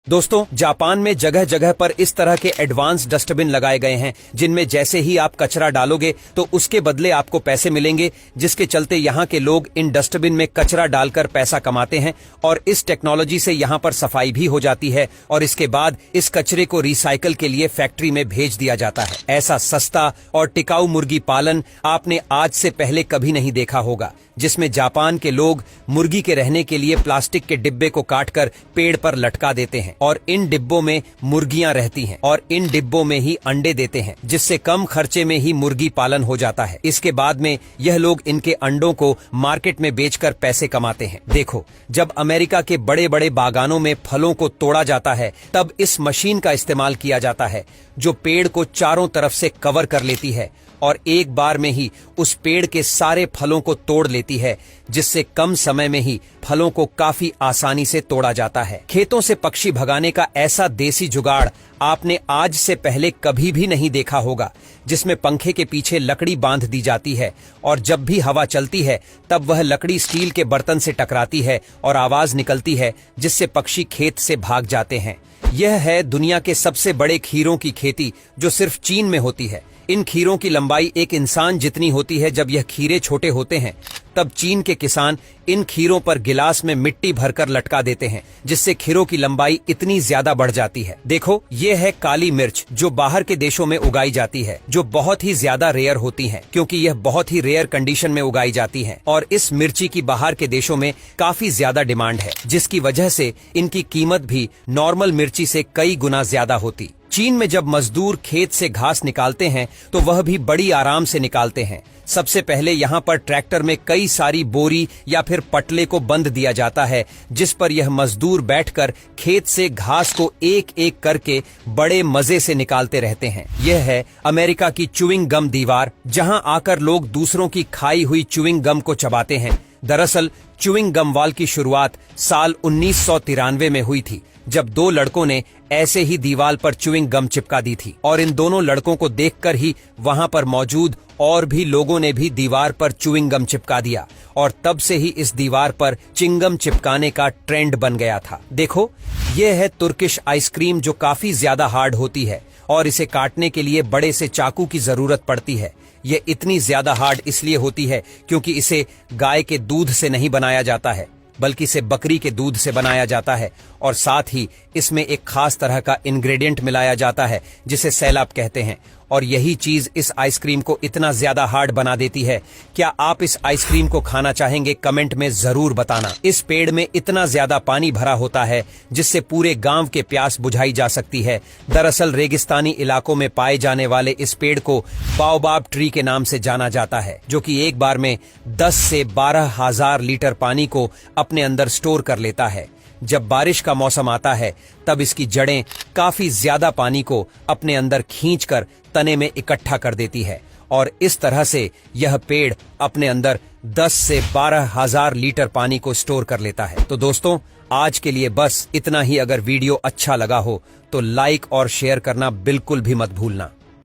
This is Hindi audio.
दोस्तों, जापान में जगह जगह पर इस तरह के एडवांस डस्टबिन लगाए गए हैं जिनमें जैसे ही आप कचरा डालोगे तो उसके बदले आपको पैसे मिलेंगे, जिसके चलते यहाँ के लोग इन डस्टबिन में कचरा डालकर पैसा कमाते हैं और इस टेक्नोलॉजी से यहाँ पर सफाई भी हो जाती है और इसके बाद इस कचरे को रिसाइकल के लिए फैक्ट्री में भेज दिया जाता है। ऐसा सस्ता और टिकाऊ मुर्गी पालन आपने आज से पहले कभी नहीं देखा होगा, जिसमें जापान के लोग मुर्गी के रहने के लिए प्लास्टिक के डिब्बे को काटकर पेड़ पर लटका देते हैं और इन डिब्बों में मुर्गियां रहती हैं और इन डिब्बों में ही अंडे देते हैं, जिससे कम खर्चे में ही मुर्गी पालन हो जाता है। इसके बाद में यह लोग इनके अंडों को मार्केट में बेचकर पैसे कमाते हैं। देखो, जब अमेरिका के बड़े बड़े बागानों में फलों को तोड़ा जाता है तब इस मशीन का इस्तेमाल किया जाता है जो पेड़ को चारों तरफ से कवर कर लेती है और एक बार में ही उस पेड़ के सारे फलों को तोड़ लेती है, जिससे कम समय में ही फलों को काफी आसानी से तोड़ा जाता है। खेतों से पक्षी भगाने का ऐसा देसी जुगाड़ आपने आज से पहले कभी भी नहीं देखा होगा, जिसमें पंखे के पीछे लकड़ी बांध दी जाती है और जब भी हवा चलती है तब वह लकड़ी स्टील के बर्तन से टकराती है और आवाज निकलती है, जिससे पक्षी खेत से भाग जाते हैं। यह है दुनिया के सबसे बड़े खीरों की खेती, जो सिर्फ चीन में होती है। इन खीरों की लंबाई एक इंसान जितनी होती है। जब यह खीरे छोटे होते हैं तब चीन के किसान इन खीरों पर गिलास में मिट्टी भरकर लटका देते हैं, जिससे खीरों की लंबाई इतनी ज्यादा बढ़ जाती है। देखो, ये है काली मिर्च, जो बाहर के देशों में उगाई जाती है, जो बहुत ही ज्यादा रेयर होती है क्योंकि यह बहुत ही रेयर कंडीशन में उगाई जाती है और इस मिर्ची की बाहर के देशों में काफी ज्यादा डिमांड है, जिसकी वजह से इनकी कीमत भी नॉर्मल मिर्ची से कई गुना ज्यादा होती। चीन में जब मजदूर खेत से घास निकालते हैं तो वह भी बड़ी आराम से निकालते हैं। सबसे पहले यहाँ पर ट्रैक्टर में कई सारी बोरी या फिर पटले को बंध दिया जाता है, जिस पर यह मजदूर बैठकर खेत से घास को एक एक करके बड़े मजे से निकालते रहते हैं। यह है अमेरिका की च्यूइंग गम दीवार, जहाँ आकर लोग दूसरों की खाई हुई च्यूइंग गम को चबाते हैं। दरअसल च्यूइंग गम वॉल की शुरुआत साल 1993 में हुई थी, जब दो लड़कों ने ऐसे ही दीवार पर च्यूइंग गम चिपका दी थी और इन दोनों लड़कों को देखकर ही वहां पर मौजूद और भी लोगों ने भी दीवार पर च्यूइंग गम चिपका दिया और तब से ही इस दीवार पर चिंगम चिपकाने का ट्रेंड बन गया था। देखो, यह है तुर्किश आइसक्रीम, जो काफी ज्यादा हार्ड होती है और इसे काटने के लिए बड़े से चाकू की जरूरत पड़ती है। यह इतनी ज्यादा हार्ड इसलिए होती है क्योंकि इसे गाय के दूध से नहीं बनाया जाता है, बल्कि इसे बकरी के दूध से बनाया जाता है और साथ ही इसमें एक खास तरह का इंग्रेडिएंट मिलाया जाता है जिसे सैलाब कहते हैं और यही चीज इस आइसक्रीम को इतना ज्यादा हार्ड बना देती है। क्या आप इस आइसक्रीम को खाना चाहेंगे? कमेंट में जरूर बताना। इस पेड़ में इतना ज्यादा पानी भरा होता है जिससे पूरे गांव के प्यास बुझाई जा सकती है। दरअसल रेगिस्तानी इलाकों में पाए जाने वाले इस पेड़ को बाओबाब ट्री के नाम से जाना जाता है, जो कि एक बार में 10 से 12,000 लीटर पानी को अपने अंदर स्टोर कर लेता है। जब बारिश का मौसम आता है तब इसकी जड़ें काफी ज्यादा पानी को अपने अंदर खींचकर तने में इकट्ठा कर देती है और इस तरह से यह पेड़ अपने अंदर 10 से 12,000 लीटर पानी को स्टोर कर लेता है। तो दोस्तों, आज के लिए बस इतना ही। अगर वीडियो अच्छा लगा हो तो लाइक और शेयर करना बिल्कुल भी मत भूलना।